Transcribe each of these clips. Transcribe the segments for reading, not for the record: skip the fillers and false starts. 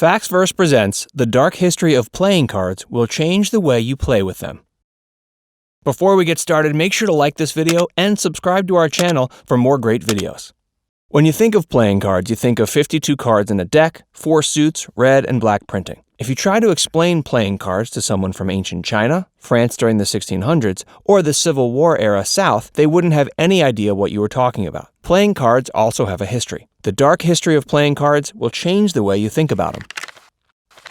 Factsverse presents The Dark History of Playing Cards Will Change the Way You Play with Them. Before we get started, make sure to like this video and subscribe to our channel for more great videos. When you think of playing cards, you think of 52 cards in a deck, 4 suits, red and black printing. If you try to explain playing cards to someone from ancient China, France during the 1600s, or the Civil War era South, they wouldn't have any idea what you were talking about. Playing cards also have a history. The dark history of playing cards will change the way you think about them.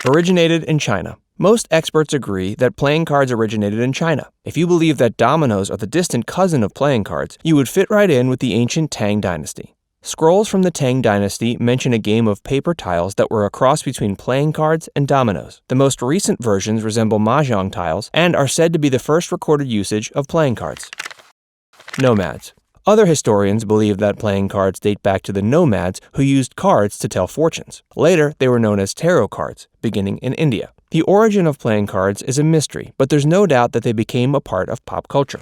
Originated in China. Most experts agree that playing cards originated in China. If you believe that dominoes are the distant cousin of playing cards, you would fit right in with the ancient Tang dynasty. Scrolls from the Tang dynasty mention a game of paper tiles that were a cross between playing cards and dominoes. The most recent versions resemble mahjong tiles and are said to be the first recorded usage of playing cards. Nomads. Other historians believe that playing cards date back to the nomads who used cards to tell fortunes. Later, they were known as tarot cards, beginning in India. The origin of playing cards is a mystery, but there's no doubt that they became a part of pop culture.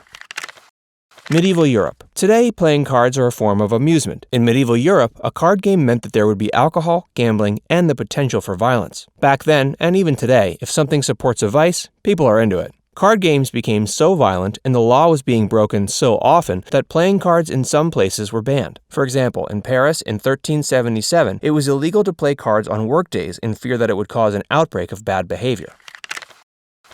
Medieval Europe. Today, playing cards are a form of amusement. In medieval Europe, a card game meant that there would be alcohol, gambling, and the potential for violence. Back then, and even today, if something supports a vice, people are into it. Card games became so violent and the law was being broken so often that playing cards in some places were banned. For example, in Paris in 1377, it was illegal to play cards on workdays in fear that it would cause an outbreak of bad behavior.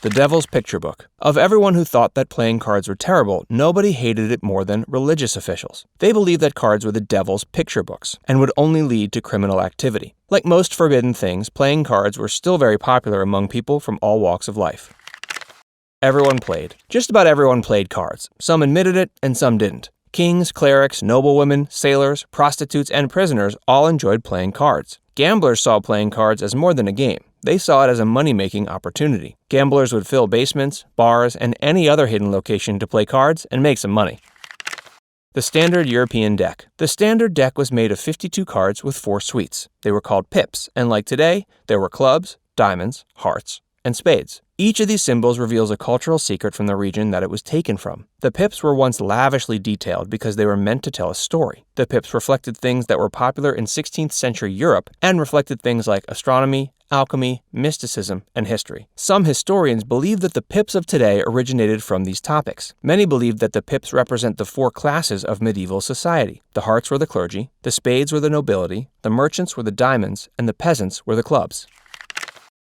The Devil's Picture Book. Of everyone who thought that playing cards were terrible, nobody hated it more than religious officials. They believed that cards were the devil's picture books and would only lead to criminal activity. Like most forbidden things, playing cards were still very popular among people from all walks of life. Everyone played. Just about everyone played cards. Some admitted it and some didn't. Kings, clerics, noblewomen, sailors, prostitutes, and prisoners all enjoyed playing cards. Gamblers saw playing cards as more than a game. They saw it as a money-making opportunity. Gamblers would fill basements, bars, and any other hidden location to play cards and make some money. The Standard European Deck. The standard deck was made of 52 cards with 4 suites. They were called pips, and like today, there were clubs, diamonds, hearts, and spades. Each of these symbols reveals a cultural secret from the region that it was taken from. The pips were once lavishly detailed because they were meant to tell a story. The pips reflected things that were popular in 16th century Europe and reflected things like astronomy, alchemy, mysticism, and history. Some historians believe that the pips of today originated from these topics. Many believe that the pips represent the 4 classes of medieval society. The hearts were the clergy, the spades were the nobility, the merchants were the diamonds, and the peasants were the clubs.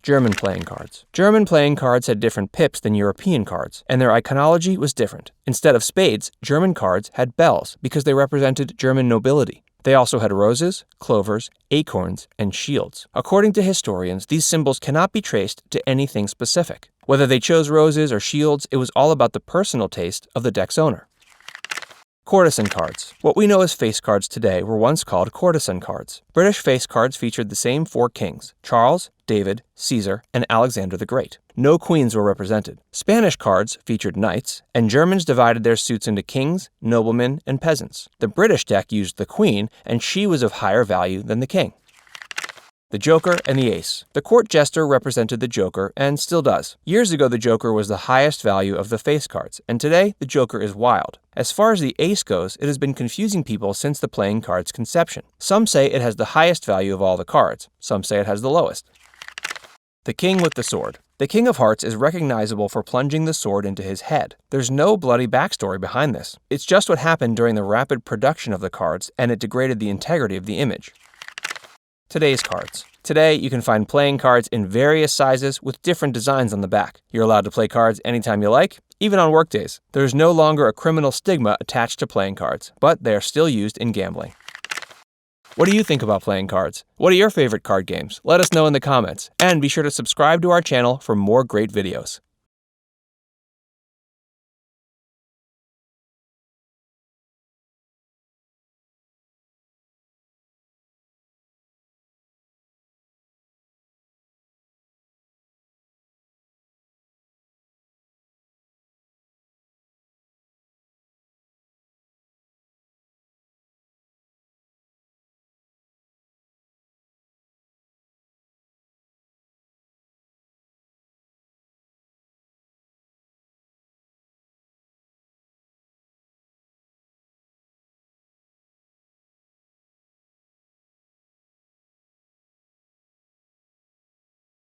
German playing cards. German playing cards had different pips than European cards, and their iconology was different. Instead of spades, German cards had bells because they represented German nobility. They also had roses, clovers, acorns, and shields. According to historians, these symbols cannot be traced to anything specific. Whether they chose roses or shields, it was all about the personal taste of the deck's owner. Courtesan cards. What we know as face cards today were once called courtesan cards. British face cards featured the same 4 kings: Charles, David, Caesar, and Alexander the Great. No queens were represented. Spanish cards featured knights, and Germans divided their suits into kings, noblemen, and peasants. The British deck used the queen, and she was of higher value than the king. The Joker and the Ace. The court jester represented the Joker and still does. Years ago, the Joker was the highest value of the face cards, and today, the Joker is wild. As far as the Ace goes, it has been confusing people since the playing card's conception. Some say it has the highest value of all the cards. Some say it has the lowest. The King with the Sword. The King of Hearts is recognizable for plunging the sword into his head. There's no bloody backstory behind this. It's just what happened during the rapid production of the cards, and it degraded the integrity of the image. Today's cards. Today, you can find playing cards in various sizes with different designs on the back. You're allowed to play cards anytime you like, even on workdays. There's no longer a criminal stigma attached to playing cards, but they are still used in gambling. What do you think about playing cards? What are your favorite card games? Let us know in the comments, and be sure to subscribe to our channel for more great videos.